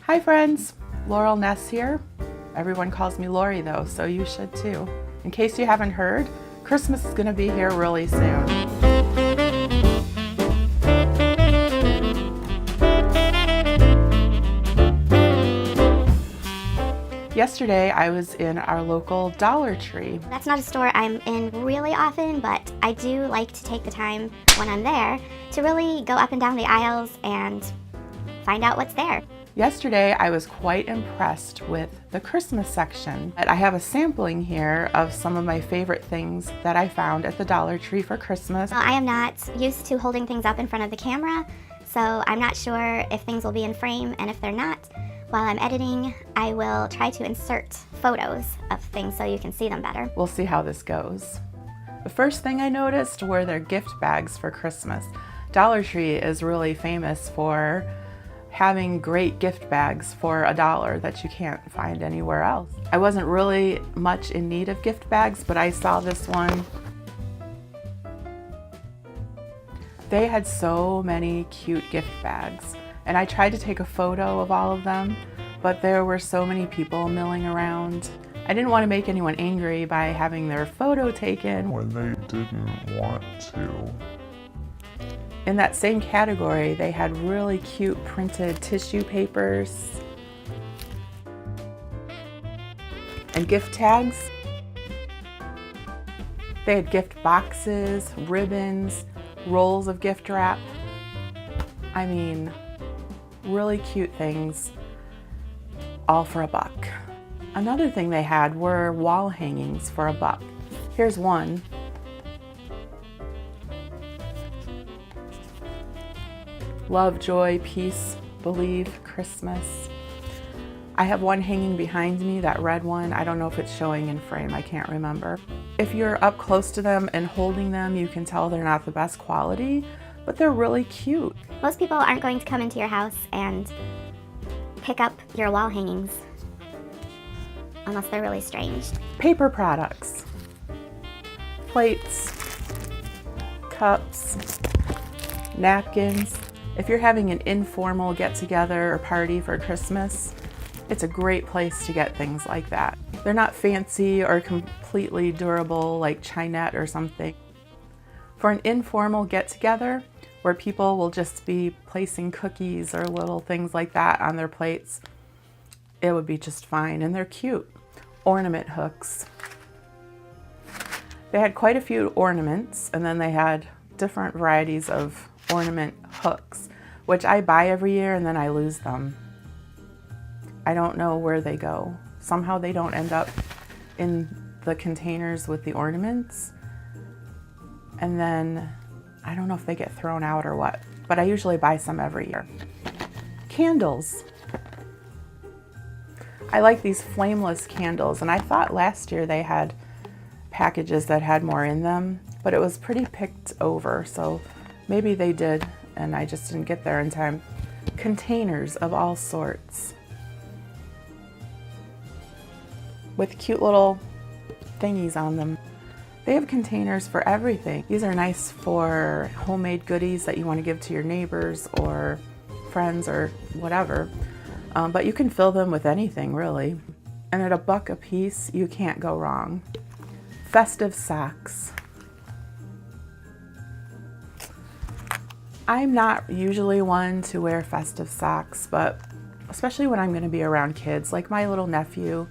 Hi friends, Laurel, Ness here. Everyone calls me Laurie though, so you should too. In case you haven't heard, Christmas is gonna be here really soon. Yesterday I was in our local Dollar Tree. That's not a store I'm in really often, but I do like to take the time when I'm there to really go up and down the aisles and find out what's there. Yesterday I was quite impressed with the Christmas section. I have a sampling here of some of my favorite things that I found at the Dollar Tree for Christmas. Well, I am not used to holding things up in front of the camera, so I'm not sure if things will be in frame, and if they're not, while I'm editing, I will try to insert photos of things so you can see them better. We'll see how this goes. The first thing I noticed were their gift bags for Christmas. Dollar Tree is really famous for having great gift bags for $1 that you can't find anywhere else. I wasn't really much in need of gift bags, but I saw this one. They had so many cute gift bags, and I tried to take a photo of all of them, but there were so many people milling around. I didn't want to make anyone angry by having their photo taken when they didn't want to. In that same category, they had really cute printed tissue papers and gift tags. They had gift boxes, ribbons, rolls of gift wrap. I mean, really cute things, all for $1. Another thing they had were wall hangings for $1. Here's one. Love, joy, peace, believe, Christmas. I have one hanging behind me, that red one. I don't know if it's showing in frame, I can't remember. If you're up close to them and holding them, you can tell they're not the best quality, but they're really cute. Most people aren't going to come into your house and pick up your wall hangings unless they're really strange. Paper products, plates, cups, napkins. If you're having an informal get-together or party for Christmas, it's a great place to get things like that. They're not fancy or completely durable like Chinette or something. For an informal get-together, where people will just be placing cookies or little things like that on their plates, it would be just fine, and they're cute. Ornament hooks. They had quite a few ornaments, and then they had different varieties of ornament hooks, which I buy every year and then I lose them. I don't know where they go. Somehow they don't end up in the containers with the ornaments, and then I don't know if they get thrown out or what, but I usually buy some every year. Candles. I like these flameless candles, and I thought last year they had packages that had more in them, but it was pretty picked over, so maybe they did and I just didn't get there in time. Containers of all sorts with cute little thingies on them. They have containers for everything. These are nice for homemade goodies that you want to give to your neighbors or friends or whatever, but you can fill them with anything really. And at $1 a piece, you can't go wrong. Festive socks. I'm not usually one to wear festive socks, but especially when I'm going to be around kids, like my little nephew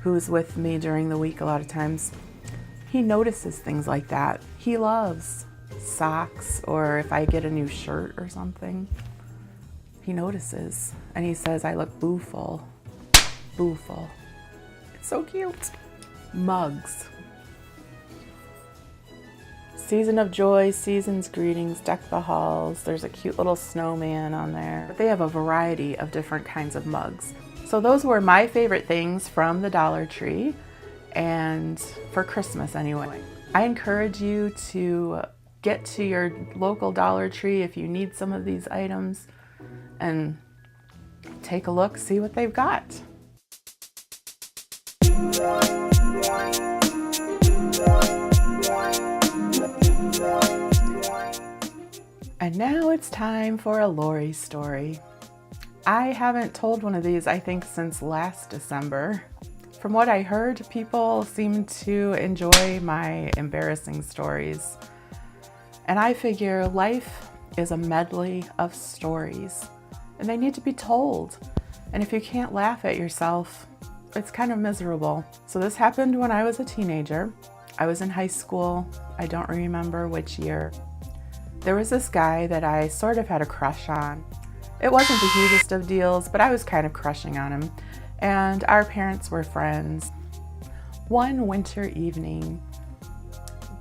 who's with me during the week a lot of times, he notices things like that. He loves socks, or if I get a new shirt or something, he notices and he says I look booful. Booful. It's so cute. Mugs. Season of joy, season's greetings, deck the halls. There's a cute little snowman on there. But they have a variety of different kinds of mugs. So those were my favorite things from the Dollar Tree, and for Christmas anyway. I encourage you to get to your local Dollar Tree if you need some of these items and take a look, see what they've got. And now it's time for a Laurie story. I haven't told one of these, I think, since last December. From what I heard, people seem to enjoy my embarrassing stories. And I figure life is a medley of stories, and they need to be told. And if you can't laugh at yourself, it's kind of miserable. So this happened when I was a teenager. I was in high school. I don't remember which year. There was this guy that I sort of had a crush on. It wasn't the hugest of deals, but I was kind of crushing on him. And our parents were friends. One winter evening,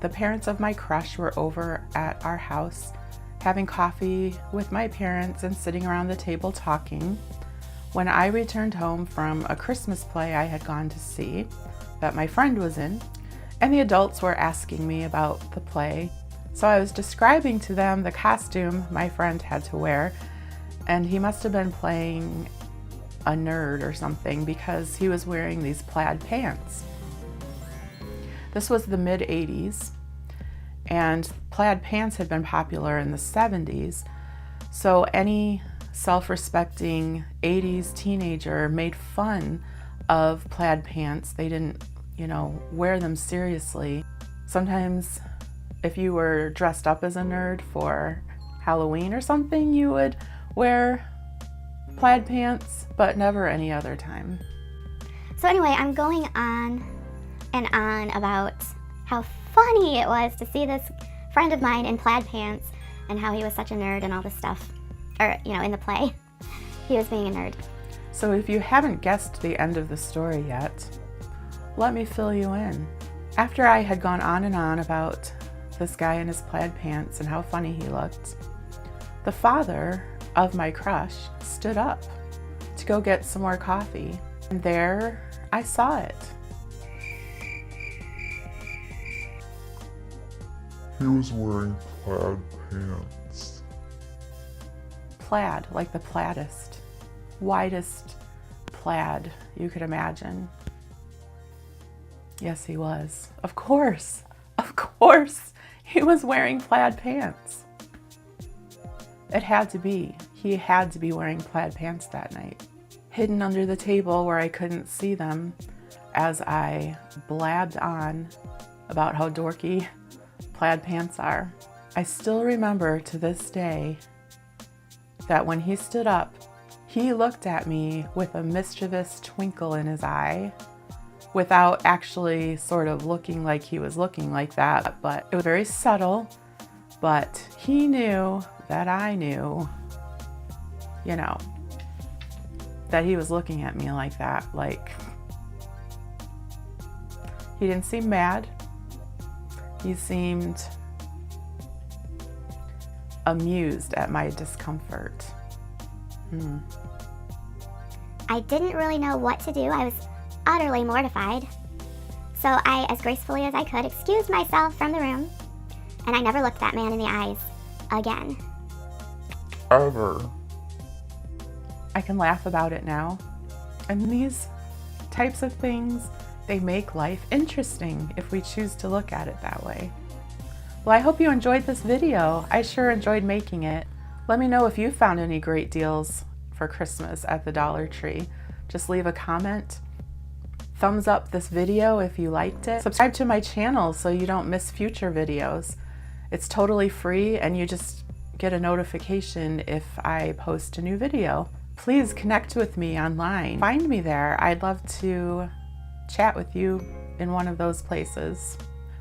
the parents of my crush were over at our house having coffee with my parents and sitting around the table talking when I returned home from a Christmas play I had gone to see that my friend was in, and the adults were asking me about the play. So I was describing to them the costume my friend had to wear, and he must have been playing a nerd or something because he was wearing these plaid pants. This was the mid-'80s, and plaid pants had been popular in the 70s, so any self-respecting 80s teenager made fun of plaid pants. They didn't, wear them seriously. Sometimes if you were dressed up as a nerd for Halloween or something, you would wear plaid pants, but never any other time. So anyway, I'm going on and on about how funny it was to see this friend of mine in plaid pants and how he was such a nerd and all this stuff. Or, in the play, he was being a nerd. So if you haven't guessed the end of the story yet, let me fill you in. After I had gone on and on about this guy in his plaid pants and how funny he looked, the father of my crush stood up to go get some more coffee. And there I saw it. He was wearing plaid pants. Plaid, like the plaidest, widest plaid you could imagine. Yes, he was. Of course, he was wearing plaid pants. It had to be. He had to be wearing plaid pants that night. Hidden under the table where I couldn't see them as I blabbed on about how dorky plaid pants are. I still remember to this day that when he stood up, he looked at me with a mischievous twinkle in his eye without actually sort of looking like he was looking like that, but it was very subtle. But he knew that I knew, that he was looking at me like that. Like, he didn't seem mad. He seemed amused at my discomfort. I didn't really know what to do. I was utterly mortified. So I, as gracefully as I could, excused myself from the room, and I never looked that man in the eyes again. Ever. I can laugh about it now. And these types of things, they make life interesting if we choose to look at it that way. Well, I hope you enjoyed this video. I sure enjoyed making it. Let me know if you found any great deals for Christmas at the Dollar Tree. Just leave a comment. Thumbs up this video if you liked it. Subscribe to my channel so you don't miss future videos. It's totally free and you just get a notification if I post a new video. Please connect with me online. Find me there. I'd love to chat with you in one of those places.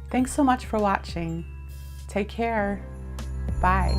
Thanks so much for watching. Take care. Bye.